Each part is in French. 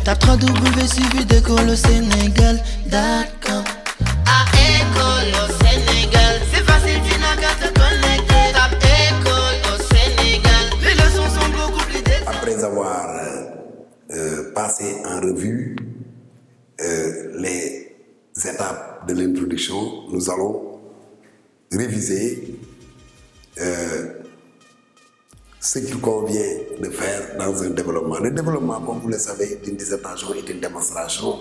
Tape 3W suivi d'école au Sénégal.com. À école au Sénégal, c'est facile, tu n'as qu'à te connecter. Tape école au Sénégal, les leçons sont beaucoup plus détaillées. Après avoir passé en revue les étapes de l'introduction, nous allons réviser ce qu'il convient de faire dans un développement. Le développement, comme vous le savez, d'une dissertation est une démonstration,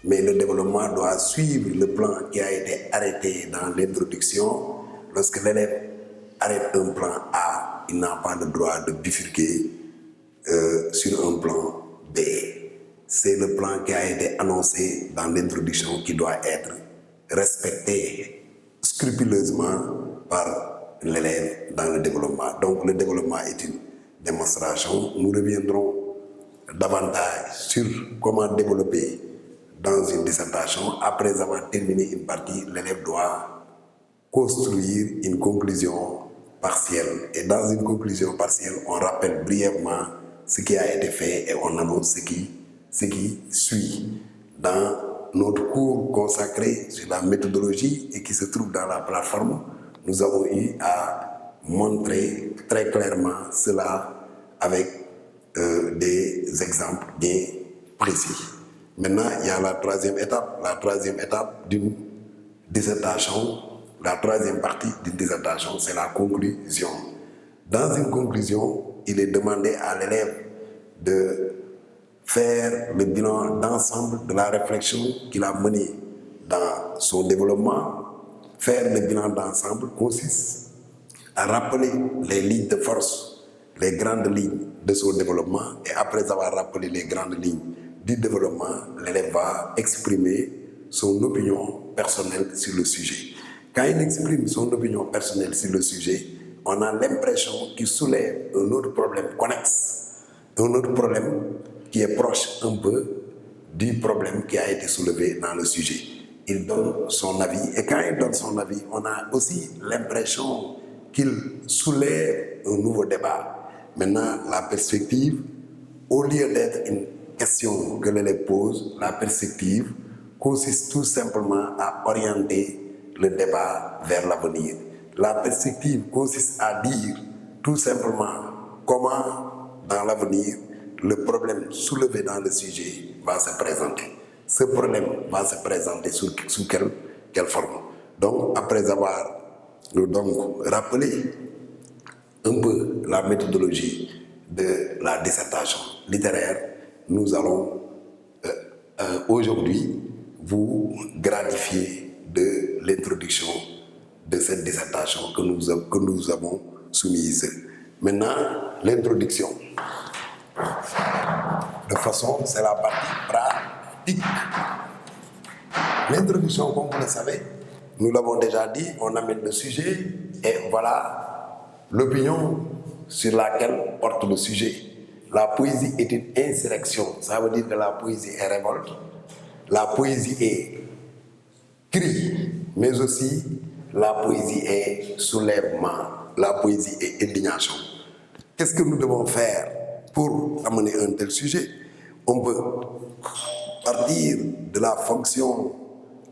mais le développement doit suivre le plan qui a été arrêté dans l'introduction. Lorsque l'élève arrête un plan A, il n'a pas le droit de bifurquer sur un plan B. C'est le plan qui a été annoncé dans l'introduction qui doit être respecté scrupuleusement par l'élève dans le développement. Donc le développement est une démonstration. Nous reviendrons davantage sur comment développer dans une dissertation. Après avoir terminé une partie, l'élève doit construire une conclusion partielle. Et dans une conclusion partielle, on rappelle brièvement ce qui a été fait et on annonce ce qui suit. Dans notre cours consacré sur la méthodologie et qui se trouve dans la plateforme, nous avons eu à montrer très clairement cela avec des exemples bien précis. Maintenant, il y a la troisième étape d'une dissertation. La troisième partie d'une dissertation, c'est la conclusion. Dans une conclusion, il est demandé à l'élève de faire le bilan d'ensemble de la réflexion qu'il a menée dans son développement. Faire le bilan d'ensemble consiste à rappeler les lignes de force, les grandes lignes de son développement, et après avoir rappelé les grandes lignes du développement, l'élève va exprimer son opinion personnelle sur le sujet. Quand il exprime son opinion personnelle sur le sujet, on a l'impression qu'il soulève un autre problème connexe, un autre problème qui est proche un peu du problème qui a été soulevé dans le sujet. Il donne son avis, et quand il donne son avis, on a aussi l'impression qu'il soulève un nouveau débat. Maintenant, la perspective, au lieu d'être une question que l'élève pose, la perspective consiste tout simplement à orienter le débat vers l'avenir. La perspective consiste à dire tout simplement comment, dans l'avenir, le problème soulevé dans le sujet va se présenter. Ce problème va se présenter sous quelle forme. Donc, après avoir rappelé un peu la méthodologie de la dissertation littéraire, nous allons aujourd'hui vous gratifier de l'introduction de cette dissertation que nous avons soumise. Maintenant, l'introduction. De toute façon, c'est la partie pratique. L'introduction, comme vous le savez, nous l'avons déjà dit, on amène le sujet et voilà l'opinion sur laquelle porte le sujet. La poésie est une insurrection, ça veut dire que la poésie est révolte, la poésie est cri, mais aussi la poésie est soulèvement, la poésie est indignation. Qu'est-ce que nous devons faire pour amener un tel sujet? On peut partir de la fonction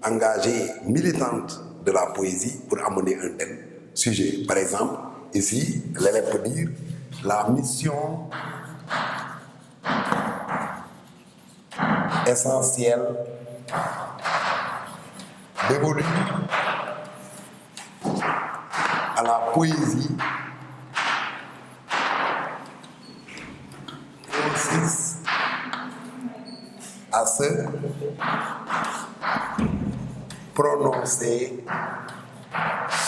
engagée, militante de la poésie pour amener un tel sujet. Par exemple, ici, l'élève peut dire la mission essentielle d'évoluer à la poésie consiste à se prononcer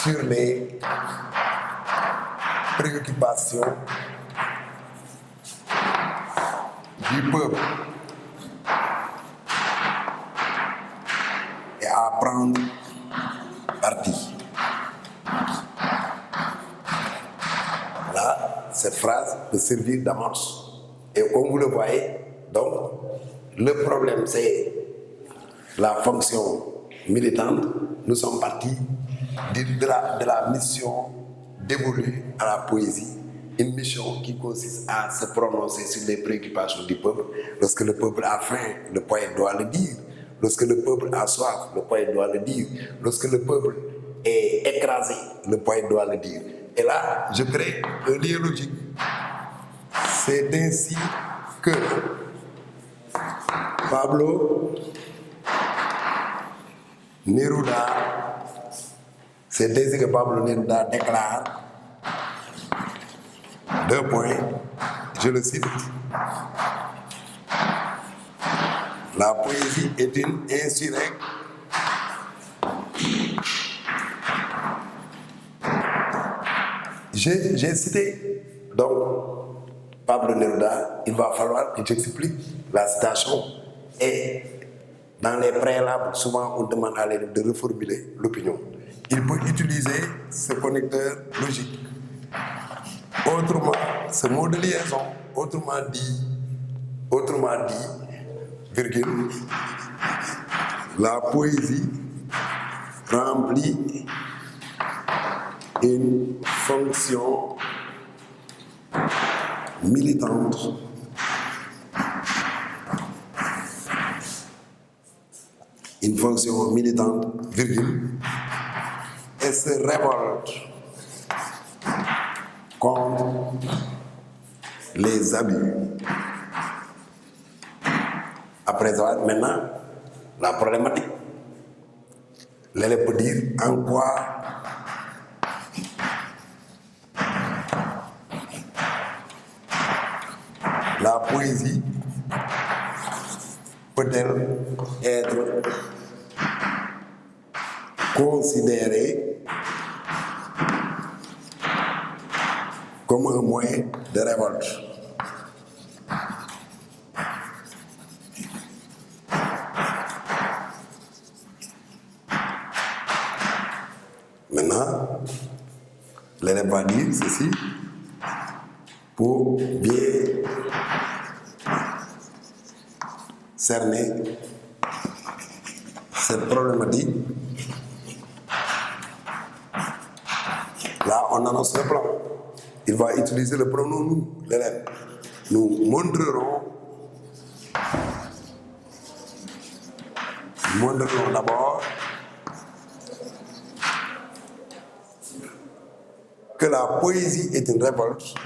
sur les préoccupations du peuple et à prendre parti. Là, cette phrase peut servir d'amorce. Et comme vous le voyez, donc, le problème, c'est la fonction militante. Nous sommes partis de la mission d'évoluer à la poésie. une mission qui consiste à se prononcer sur les préoccupations du peuple. Lorsque le peuple a faim, le poète doit le dire. Lorsque le peuple a soif, le poète doit le dire. Lorsque le peuple est écrasé, le poète doit le dire. Et là, je crée un lien logique. C'est ainsi que Pablo Neruda déclare, deux points, je le cite, la poésie est une insurrecte j'ai cité donc Pablo Neruda. Il va falloir que j'explique la citation. Et dans les préalables, souvent on demande à l'élève de reformuler l'opinion. Il peut utiliser ce connecteur logique. Autrement, ce mot de liaison, autrement dit, virgule, la poésie remplit une fonction militante virgule, et se révolte contre les abus. Après ça, maintenant, la problématique. L'élève peut dire en quoi la poésie peut-elle être considérée comme un moyen de révolte. Maintenant, l'élève va dire ceci pour bien cerner cette problématique. Là, on annonce le plan. Il va utiliser le pronom nous, l'élève. Nous montrerons d'abord que la poésie est une révolte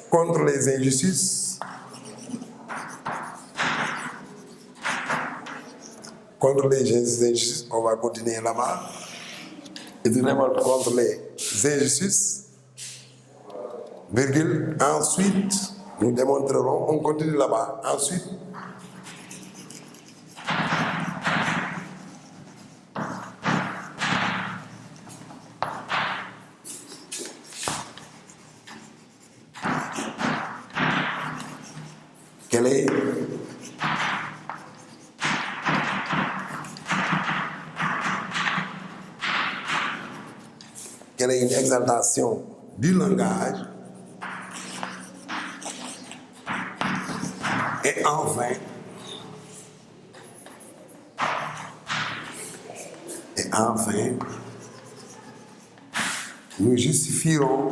contre les injustices, on va continuer là-bas, est une révolte contre les injustices, virgule, ensuite, nous démontrerons, on continue là-bas, ensuite, quelle est une exaltation du langage, et enfin, nous justifierons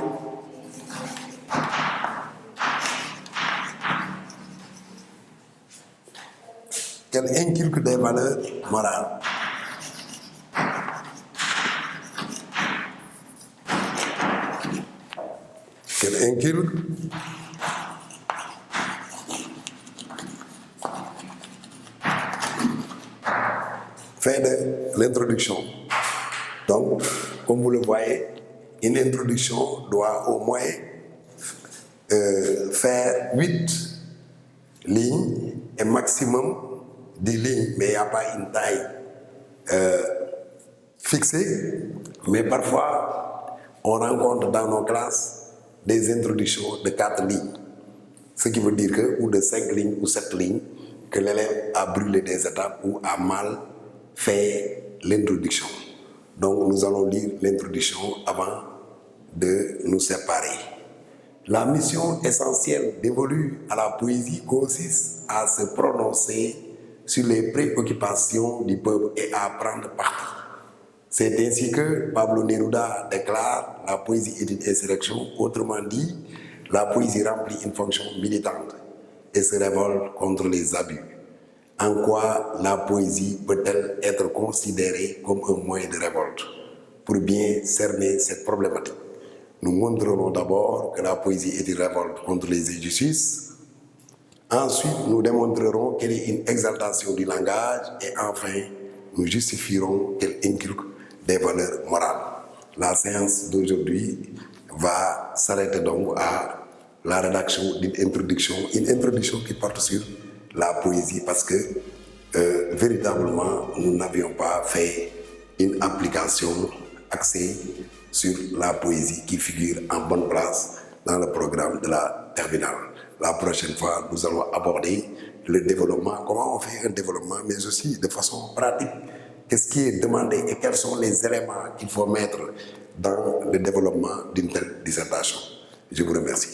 qu'elle inculque des valeurs morales. Qu'elle inculque fin de l'introduction. Donc, comme vous le voyez, une introduction doit au moins faire 8 lignes et maximum 10 lignes, mais il n'y a pas une taille fixée. Mais parfois, on rencontre dans nos classes des introductions de 4 lignes. Ce qui veut dire que, ou de 5 lignes ou 7 lignes, que l'élève a brûlé des étapes ou a mal fait l'introduction. Donc, nous allons lire l'introduction avant de nous séparer. La mission essentielle dévolue à la poésie consiste à se prononcer sur les préoccupations du peuple et à prendre parti. C'est ainsi que Pablo Neruda déclare: la poésie est une insurrection. Autrement dit, la poésie remplit une fonction militante et se révolte contre les abus. En quoi la poésie peut-elle être considérée comme un moyen de révolte? Pour bien cerner cette problématique, nous montrerons d'abord que la poésie est une révolte contre les injustices. Ensuite, nous démontrerons qu'elle est une exaltation du langage. Et enfin, nous justifierons qu'elle inculque des valeurs morales. La séance d'aujourd'hui va s'arrêter donc à la rédaction d'une introduction, une introduction qui porte sur la poésie, parce que véritablement, nous n'avions pas fait une application axée sur la poésie qui figure en bonne place dans le programme de la terminale. La prochaine fois, nous allons aborder le développement, comment on fait un développement, mais aussi de façon pratique. Qu'est-ce qui est demandé et quels sont les éléments qu'il faut mettre dans le développement d'une telle dissertation. Je vous remercie.